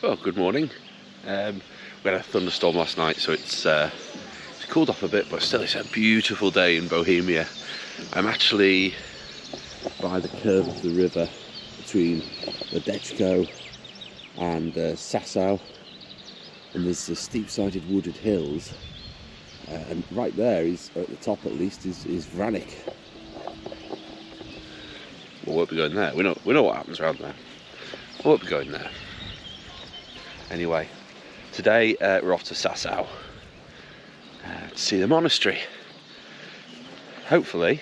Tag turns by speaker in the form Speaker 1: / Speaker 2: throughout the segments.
Speaker 1: Well, good morning. We had a thunderstorm last night, so it's cooled off a bit, but still it's a beautiful day in Bohemia. I'm actually by the curve of the river between Ledeczko and Sassau, and there's the steep-sided wooded hills, and right there is, at the top at least, is Vranik. We won't be going there. We know what happens around there. We won't be going there. Anyway, today we're off to Sassau to see the monastery. Hopefully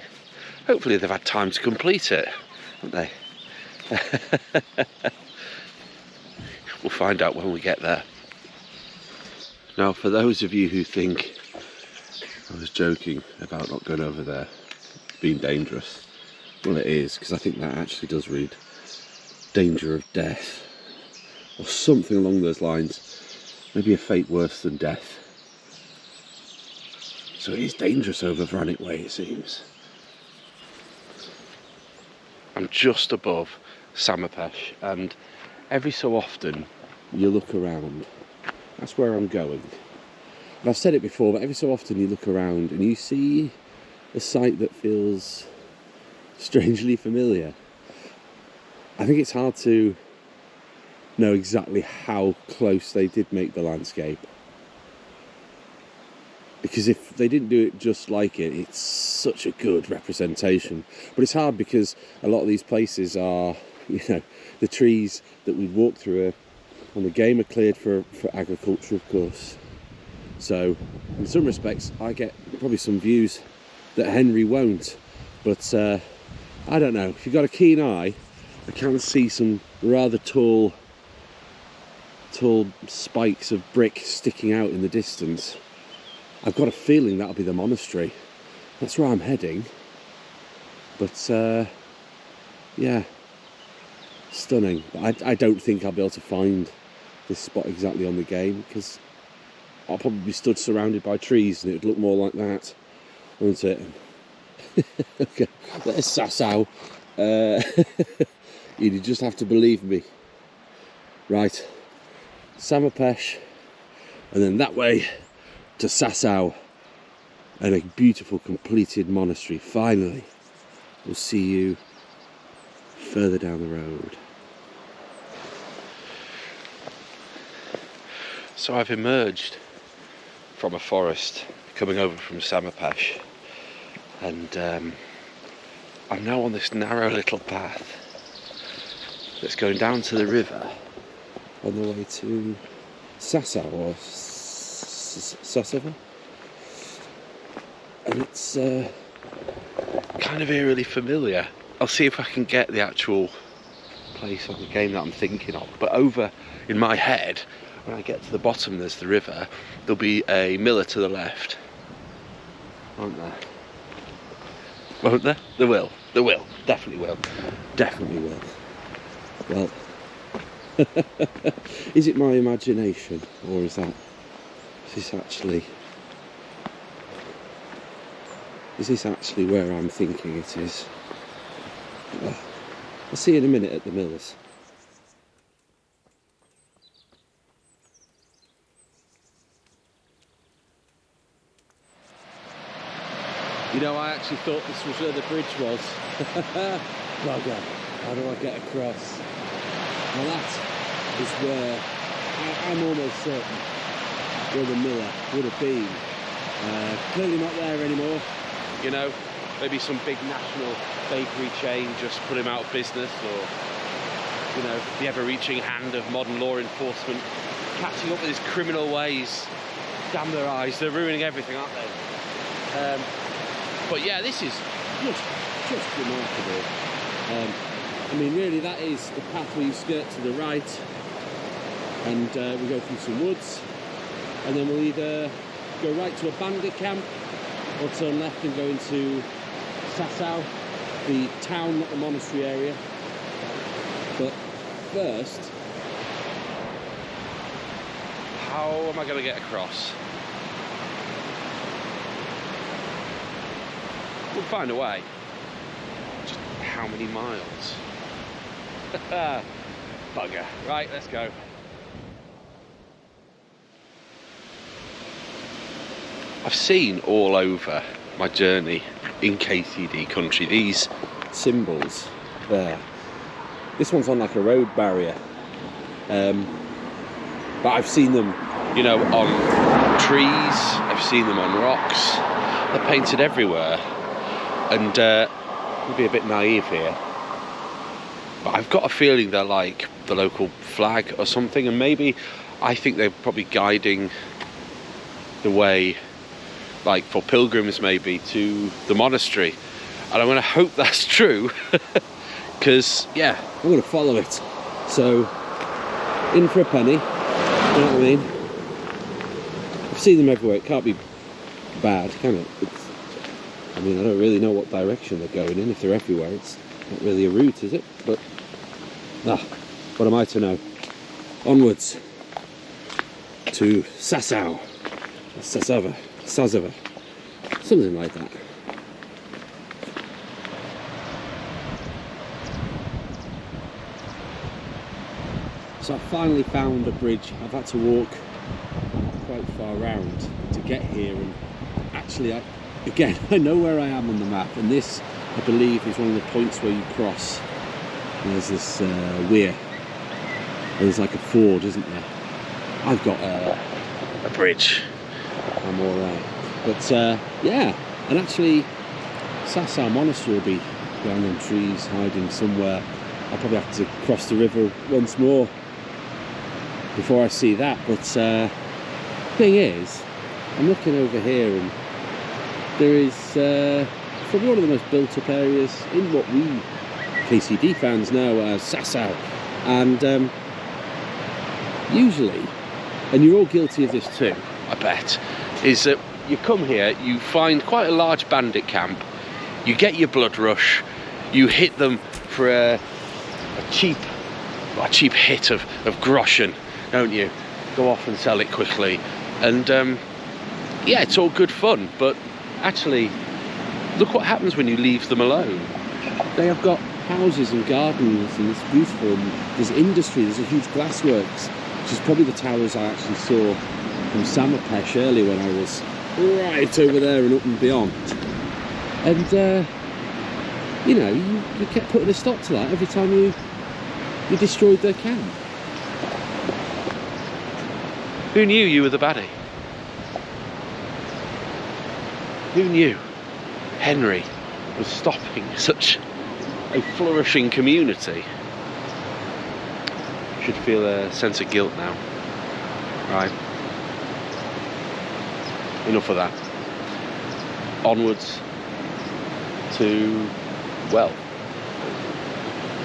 Speaker 1: they've had time to complete it, haven't they? We'll find out when we get there. Now, for those of you who think I was joking about not going over there being dangerous, well, it is, because I think that actually does read danger of death or something along those lines. Maybe a fate worse than death. So it is dangerous over Vranik Way, it seems. I'm just above Samopesh, and every so often you look around. That's where I'm going. And I've said it before, but every so often you look around and you see a sight that feels strangely familiar. I think it's hard to know exactly how close they did make the landscape, because if they didn't do it just like it, it's such a good representation. But it's hard because a lot of these places are, the trees that we walk through on the game are cleared for agriculture, of course. So in some respects I get probably some views that Henry won't, but I don't know. If you've got a keen eye, I can see some rather tall spikes of brick sticking out in the distance. I've got a feeling that'll be the monastery. That's where I'm heading. But yeah, stunning. But I don't think I'll be able to find this spot exactly on the game, because I'll probably be stood surrounded by trees and it would look more like that, wouldn't it? Okay, there's Sassau. You'd just have to believe me. Right, Samopesh, and then that way to Sassau, and a beautiful completed monastery. Finally, we'll see you further down the road. So I've emerged from a forest coming over from Samopesh, and I'm now on this narrow little path that's going down to the river on the way to Sassau, or Sassau, and it's kind of eerily familiar. I'll see if I can get the actual place on the game that I'm thinking of, but over in my head, when I get to the bottom, there's the river, there'll be a miller to the left, won't there? Won't there? There will, definitely will. Well, is it my imagination, or is this actually where I'm thinking it is? Well, I'll see you in a minute at the millers. I actually thought this was where the bridge was. Bugger, how do I get across? Now that is where I'm almost certain where the miller would have been. Clearly not there anymore. Maybe some big national bakery chain just put him out of business, or the ever-reaching hand of modern law enforcement catching up with his criminal ways. Damn their eyes, they're ruining everything, aren't they? But yeah, this is just remarkable. Really, that is the path where you skirt to the right, and we go through some woods, and then we'll either go right to a bandit camp or turn left and go into Sassau, the town, not the monastery area. But first, how am I going to get across? We'll find a way. Just how many miles? Bugger. Right, let's go. I've seen all over my journey in KCD country these symbols there. This one's on like a road barrier, but I've seen them, you know, on trees, I've seen them on rocks. They're painted everywhere, and I'll be a bit naive here, but I've got a feeling they're like the local flag or something, and maybe I think they're probably guiding the way, like for pilgrims maybe, to the monastery. And I'm going to hope that's true, because yeah, I'm going to follow it. So, in for a penny, you know what I mean? I've seen them everywhere. It can't be bad, can it? I mean, I don't really know what direction they're going in. If they're everywhere, it's not really a route, is it? But what am I to know? Onwards to Sassau, Sassava, something like that. So I finally found a bridge. I've had to walk quite far around to get here, and actually, I know where I am on the map, and this, I believe, is one of the points where you cross. And there's this weir. There's like a ford, isn't there? I've got a bridge. I'm all right. But yeah, and actually, Sassau Monastery will be behind them trees, hiding somewhere. I'll probably have to cross the river once more before I see that. But thing is, I'm looking over here, and there is probably one of the most built-up areas in what we KCD fans know as Sassau, and usually, and you're all guilty of this too, I bet, is that you come here, you find quite a large bandit camp, you get your blood rush, you hit them for a cheap hit of groschen, don't you? Go off and sell it quickly, and yeah, it's all good fun, but actually, look what happens when you leave them alone. They have got houses and gardens, and it's beautiful, and there's industry, there's a huge glassworks, which is probably the towers I actually saw from Samopesh earlier when I was right over there and up and beyond. And you know, you kept putting a stop to that every time you destroyed their camp. Who knew you were the baddie? Who knew Henry was stopping such a flourishing community? Should feel a sense of guilt now. Right. Enough of that. Onwards to, well,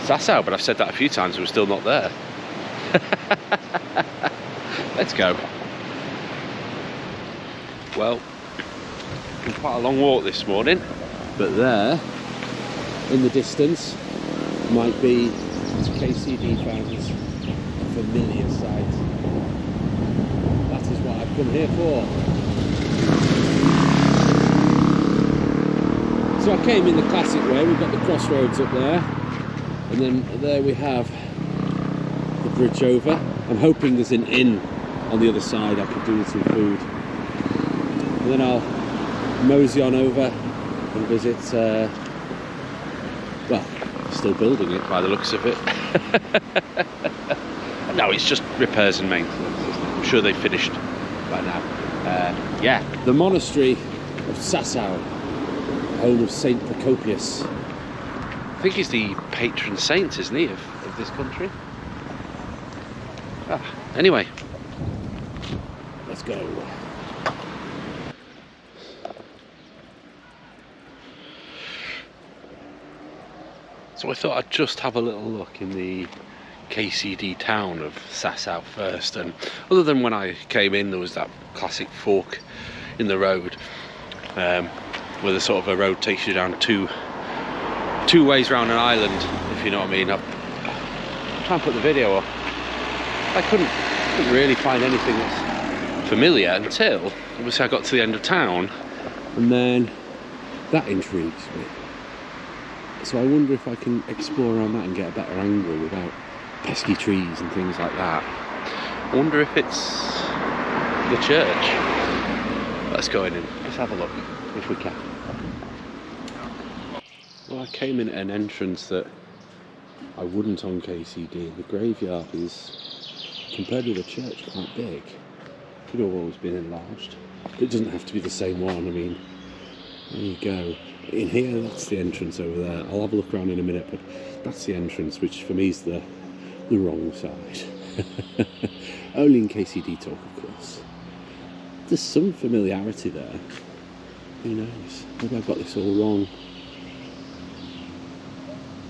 Speaker 1: Sassau, but I've said that a few times and we're still not there. Let's go. Well, it's quite a long walk this morning, but there, in the distance, might be KCD fans' familiar sight. That is what I've come here for. So I came in the classic way. We've got the crossroads up there, and then there we have the bridge over. I'm hoping there's an inn on the other side I could do with some food, and then I'll mosey on over and visit, well, still building it by the looks of it. No, it's just repairs and maintenance. I'm sure they've finished by now. Yeah, the Monastery of Sassau, home of St Procopius. I think he's the patron saint, isn't he, of this country? Anyway, let's go. So I thought I'd just have a little look in the KCD town of Sassau first, and other than when I came in there was that classic fork in the road, where the sort of a road takes you down two ways round an island, if you know what I mean. I'll try and put the video up. I couldn't really find anything that's familiar until obviously I got to the end of town, and then that intrigues me. So I wonder if I can explore around that and get a better angle without pesky trees and things like that. I wonder if it's the church. let's go in and let's have a look if we can. Well, I came in at an entrance that I wouldn't on KCD. The graveyard is, compared with the church, quite big. Could have always been enlarged. It doesn't have to be the same one. I mean, there you go. In here, that's the entrance over there. I'll have a look around in a minute, but that's the entrance, which for me is the wrong side. Only in KCD talk, of course. There's some familiarity there. Who knows? Maybe I've got this all wrong.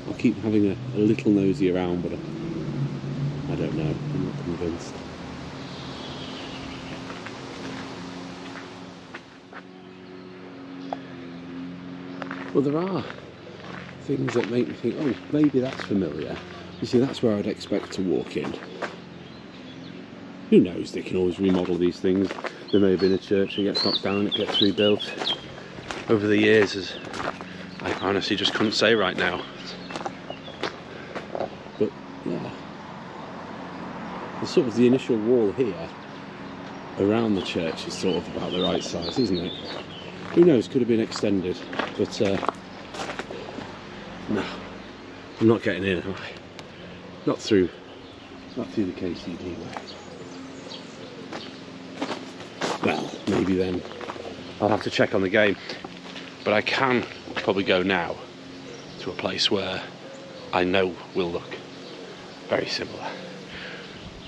Speaker 1: I'll keep having a little nosy around, but I don't know. I'm not convinced. Well, there are things that make me think, oh, maybe that's familiar. You see, that's where I'd expect to walk in. Who knows? They can always remodel these things. There may have been a church that gets knocked down, it gets rebuilt. Over the years, as I honestly just couldn't say right now. But yeah, the the initial wall here around the church is sort of about the right size, isn't it? Who knows? Could have been extended, but no, I'm not getting in, am I? Not through the KCD way. Well, maybe then I'll have to check on the game, but I can probably go now to a place where I know will look very similar,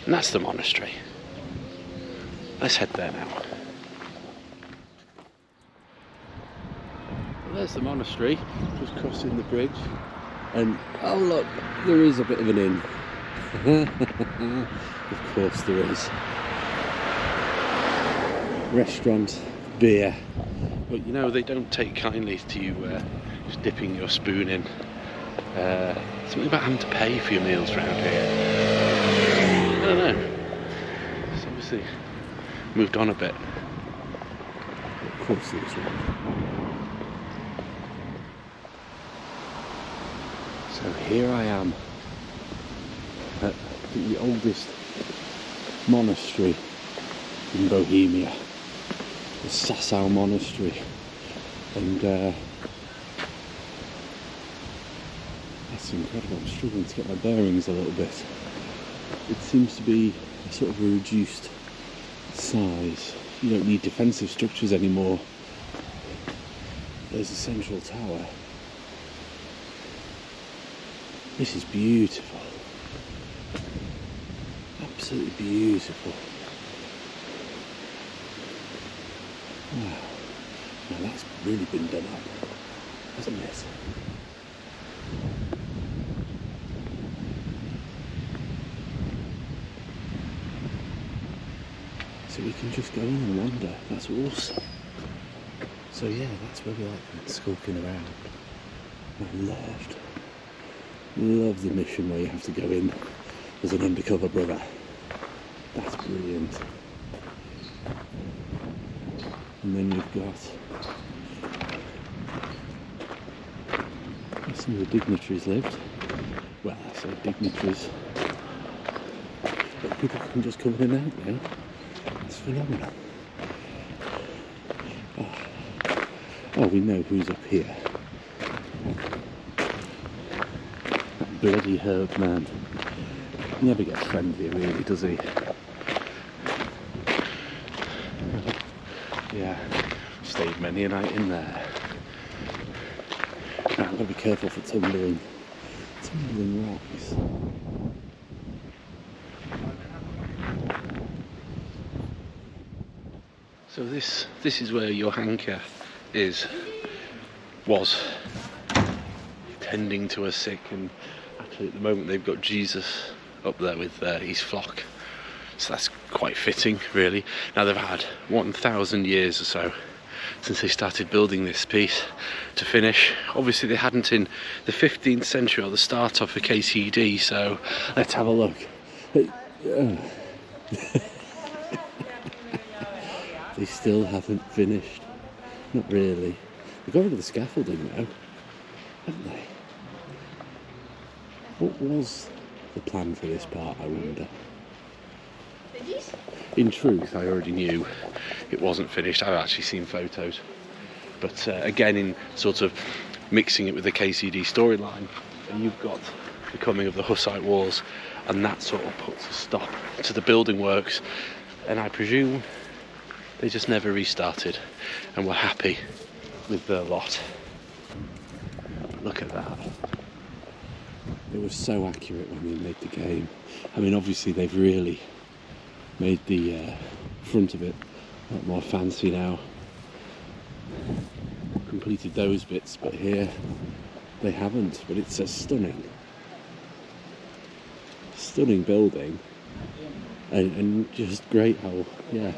Speaker 1: and that's the monastery. Let's head there now. Well, there's the monastery, just crossing the bridge, and oh look, there is a bit of an inn. Of course there is. Restaurant, beer, but you know they don't take kindly to you just dipping your spoon in. Something about having to pay for your meals around here. I don't know. It's obviously moved on a bit. Of course it is one. So here I am at the oldest monastery in Bohemia, the Sassau Monastery, and that's incredible. I'm struggling to get my bearings a little bit. It seems to be a sort of a reduced size. You don't need defensive structures anymore. There's a central tower. This is beautiful. Absolutely beautiful. Wow. Now that's really been done up, hasn't it? So we can just go in and wander. That's awesome. So yeah, that's where we like skulking around. I love the mission where you have to go in as an undercover brother. That's brilliant. And then you've got where some of the dignitaries lived. Well, I say dignitaries, but people can just come in and out now. It's phenomenal. Oh, we know who's up here. That bloody herb man. He never gets friendly, really, does he? Yeah, stayed many a night in there. Now, I've got to be careful for tumbling rocks. So this is where Johanka was tending to her sick, and actually at the moment they've got Jesus up there with his flock. So that's quite fitting, really. Now they've had 1,000 years or so since they started building this piece to finish. Obviously they hadn't in the 15th century or the start of the KCD, so let's have a look. They still haven't finished. Not really. They got rid of the scaffolding now, haven't they? What was the plan for this part, I wonder? In truth, I already knew it wasn't finished. I've actually seen photos. But again, in sort of mixing it with the KCD storyline, you've got the coming of the Hussite Wars, and that sort of puts a stop to the building works. And I presume they just never restarted and were happy with their lot. Look at that. It was so accurate when they made the game. I mean, obviously they've really made the front of it a lot more fancy now. Completed those bits, but here they haven't. But it's a stunning building, and just great how, yeah,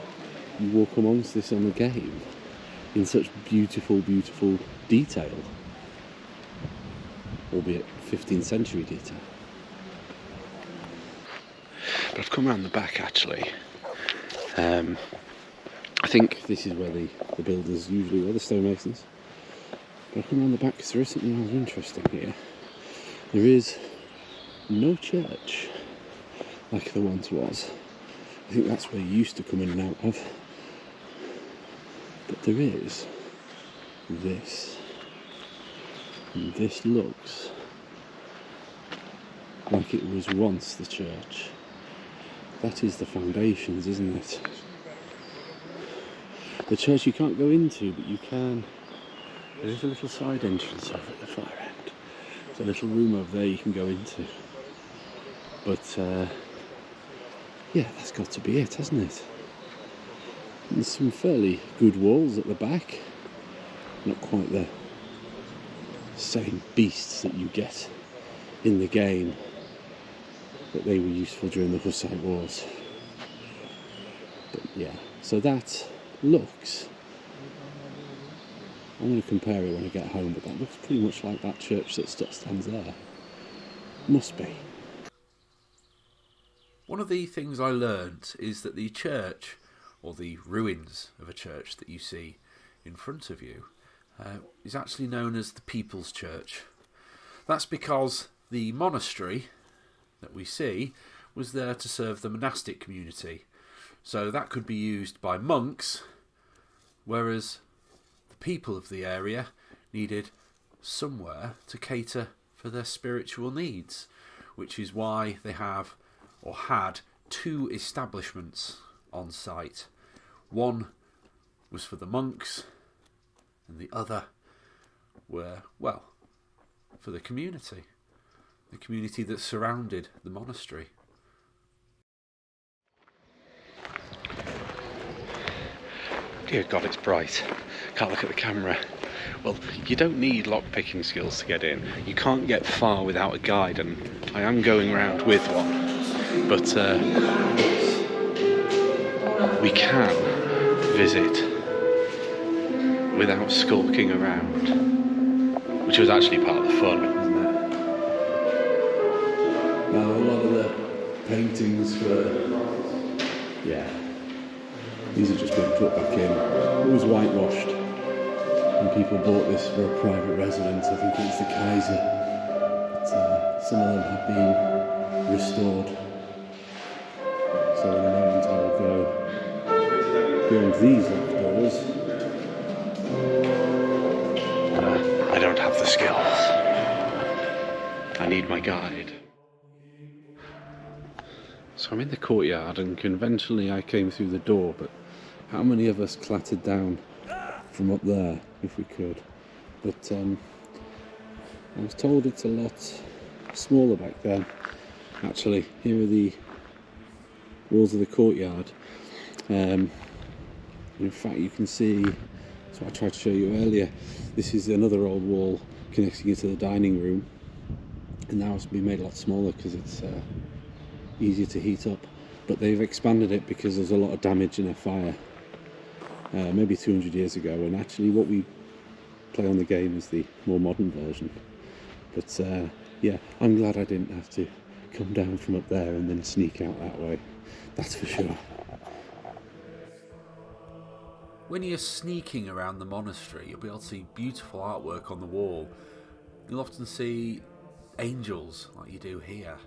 Speaker 1: you walk amongst this on the game in such beautiful detail, albeit 15th century detail. But I've come around the back actually. I think this is where the builders usually were, the stonemasons. But I've come around the back because there is something rather interesting here. There is no church like there once was. I think that's where you used to come in and out of. But there is this. And this looks like it was once the church. That is the foundations, isn't it? The church you can't go into, but you can. There is a little side entrance over at the far end. There's a little room over there you can go into. But, yeah, that's got to be it, hasn't it? And there's some fairly good walls at the back. Not quite the same beasts that you get in the game, but they were useful during the Hussite Wars. But, yeah, so that looks, I'm going to compare it when I get home, but that looks pretty much like that church that still stands there. Must be.
Speaker 2: One of the things I learnt is that the church, or the ruins of a church that you see in front of you, is actually known as the People's Church. That's because the monastery that we see was there to serve the monastic community. So that could be used by monks, whereas the people of the area needed somewhere to cater for their spiritual needs, which is why they have, or had, 2 establishments on site. One was for the monks, and the other were, well, for the community that surrounded the monastery.
Speaker 1: Dear God, it's bright. Can't look at the camera. Well, you don't need lock-picking skills to get in. You can't get far without a guide, and I am going around with one. But we can visit without skulking around, which was actually part of the fun, wasn't it? Now, a lot of the paintings were, yeah, these have just been put back in. It was whitewashed, and people bought this for a private residence. I think it was the Kaiser. But, some of them have been restored. So in a moment I will go beyond these locked doors. I don't have the skills. I need my guide. So I'm in the courtyard, and conventionally I came through the door, but how many of us clattered down from up there if we could? But I was told it's a lot smaller back there. Actually, here are the walls of the courtyard. In fact, you can see, that's what I tried to show you earlier, this is another old wall connecting into the dining room, and now it's been made a lot smaller because it's easier to heat up. But they've expanded it because there's a lot of damage in a fire maybe 200 years ago, and actually what we play on the game is the more modern version. But yeah, I'm glad I didn't have to come down from up there and then sneak out that way. That's for sure.
Speaker 2: When you're sneaking around the monastery, you'll be able to see beautiful artwork on the wall. You'll often see angels like you do here.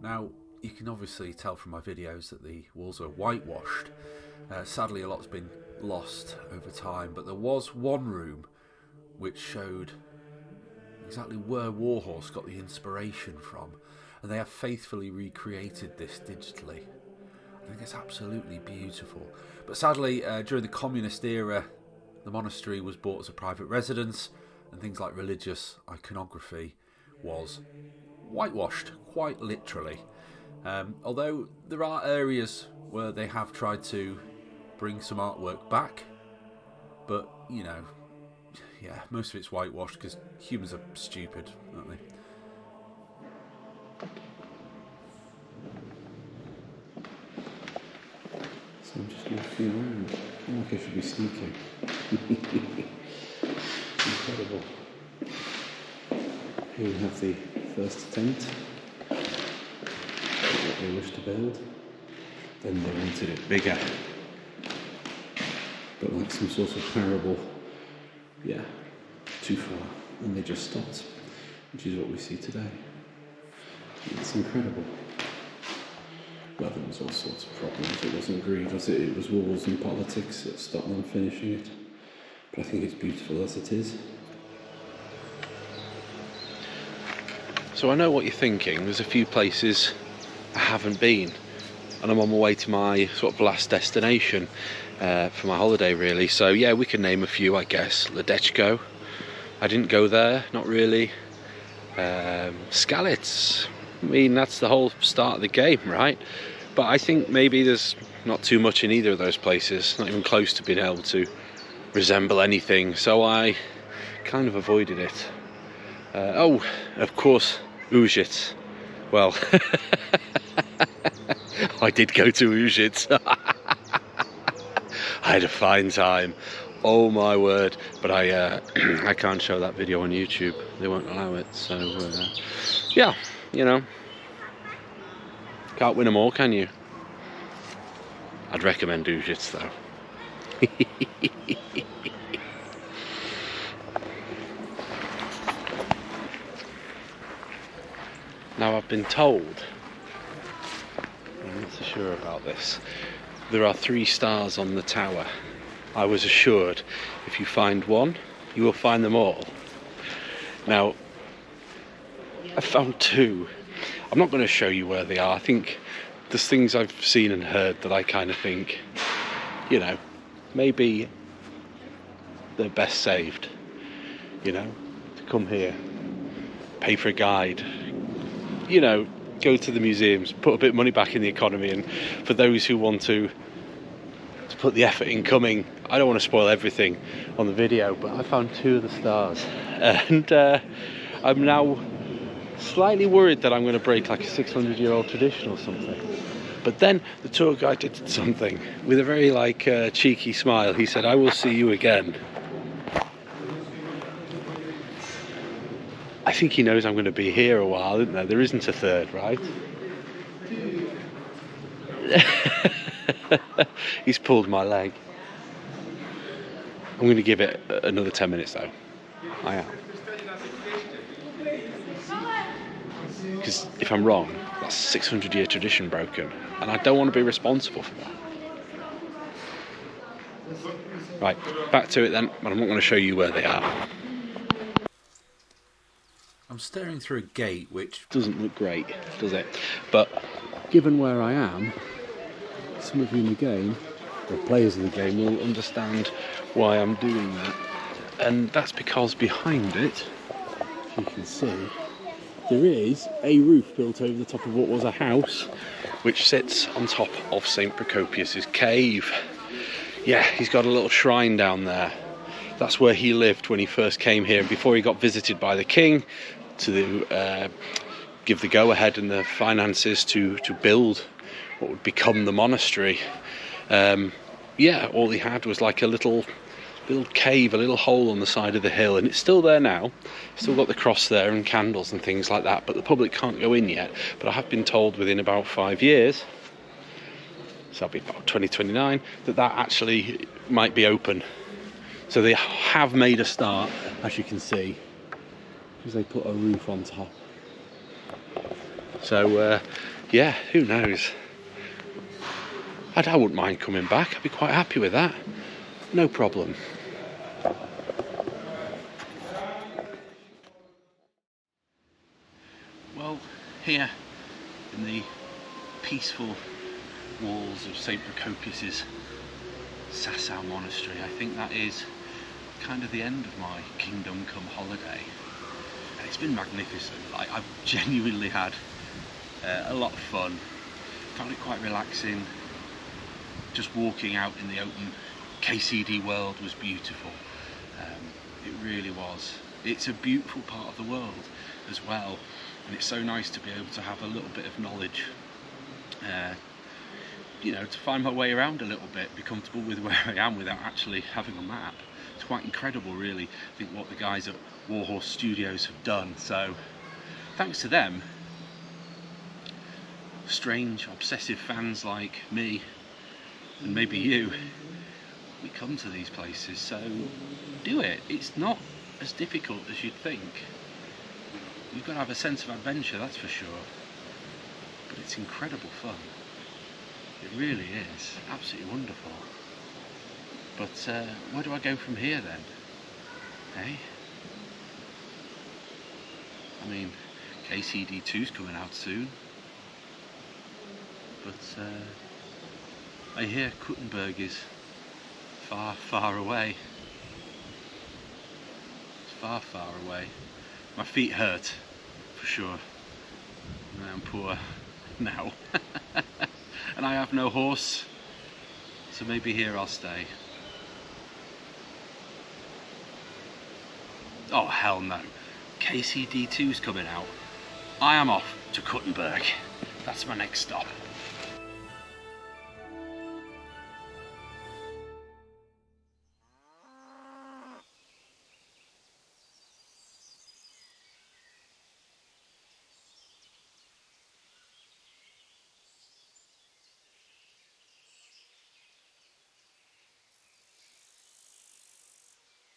Speaker 2: Now, you can obviously tell from my videos that the walls are whitewashed. Sadly, a lot's been lost over time, but there was one room which showed exactly where Warhorse got the inspiration from, and they have faithfully recreated this digitally. I think it's absolutely beautiful. But sadly, during the communist era, the monastery was bought as a private residence, and things like religious iconography was whitewashed, quite literally. Although there are areas where they have tried to bring some artwork back, but, you know, yeah, most of it's whitewashed because humans are stupid, aren't they?
Speaker 1: So I'm just going to feel around. I feel like I should be sneaking. Incredible. Here we have the first attempt at what they wish to build. Then they wanted it bigger. But like some sort of parable, yeah, too far. And they just stopped, which is what we see today. It's incredible. Well, there was all sorts of problems. It wasn't greed, was it? It was wars and politics that stopped them finishing it. But I think it's beautiful as it is.
Speaker 3: So I know what you're thinking. There's a few places I haven't been, and I'm on my way to my sort of last destination for my holiday, really. So yeah, we can name a few, I guess. Ledechko, I didn't go there, not really. Skalitz, I mean, that's the whole start of the game, right? But I think maybe there's not too much in either of those places, not even close to being able to resemble anything, so I kind of avoided it. Oh, of course, Ujit. Well, I did go to Ujit. I had a fine time. Oh my word! But I I can't show that video on YouTube. They won't allow it. So yeah, you know, can't win them all, can you? I'd recommend Ujits though. Now I've been told, I'm not so sure about this, there are 3 stars on the tower. I was assured if you find one, you will find them all. Now, I found 2. I'm not going to show you where they are. I think there's things I've seen and heard that I kind of think, you know, maybe they're best saved, you know, to come here, pay for a guide, you know, go to the museums, put a bit of money back in the economy, and for those who want to put the effort in coming, I don't want to spoil everything on the video, but I found 2 of the stars, and I'm now slightly worried that I'm going to break like a 600-year-old tradition or something. But then the tour guide did something with a very like cheeky smile. He said, "I will see you again." I think he knows I'm going to be here a while, isn't there? There isn't a third, right? He's pulled my leg. I'm going to give it another 10 minutes though. I am. Because if I'm wrong, that's a 600-year tradition broken, and I don't want to be responsible for that. Right, back to it then, but I'm not going to show you where they are.
Speaker 2: I'm staring through a gate which
Speaker 3: Doesn't look great, does it? But
Speaker 1: Given where I am, some of you in the game, or players in the game, will understand
Speaker 3: why I'm doing that. And that's because behind it,
Speaker 1: as you can see, there is a roof built over the top of what was a house.
Speaker 3: which sits on top of St Procopius's cave. Yeah, he's got a little shrine down there. That's where he lived when he first came here, before he got visited by the king to give the go-ahead and the finances to build what would become the monastery. Yeah, all he had was like a little cave, a little hole on the side of the hill, and it's still there now. Still got the cross there and candles and things like that, but the public can't go in yet. But I have been told within about 5 years, so that'll be about 2029, that actually might be open. So they have made a start, as you can see, because they put a roof on top. So yeah, who knows? I wouldn't mind coming back. I'd be quite happy with that. No problem. Well, here in the peaceful walls of St Procopius's Sassau Monastery, I think that is kind of the end of my Kingdom Come holiday. And it's been magnificent. I've genuinely had a lot of fun. Found it quite relaxing. Just walking out in the open KCD world was beautiful. It really was. It's a beautiful part of the world as well, and it's so nice to be able to have a little bit of knowledge, you know, to find my way around a little bit, be comfortable with where I am without actually having a map. It's quite incredible, really, I think, what the guys at Warhorse Studios have done. So thanks to them, strange obsessive fans like me and maybe you, we come to these places. So do it. It's not as difficult as you'd think. You've got to have a sense of adventure, that's for sure, but it's incredible fun. It really is absolutely wonderful. But where do I go from here then? Hey, I mean, KCD2's coming out soon, but I hear Kuttenberg is far, far away. It's far, far away. My feet hurt, for sure. I am poor now. And I have no horse, so maybe here I'll stay. Oh, hell no. KCD2's coming out. I am off to Kuttenberg. That's my next stop.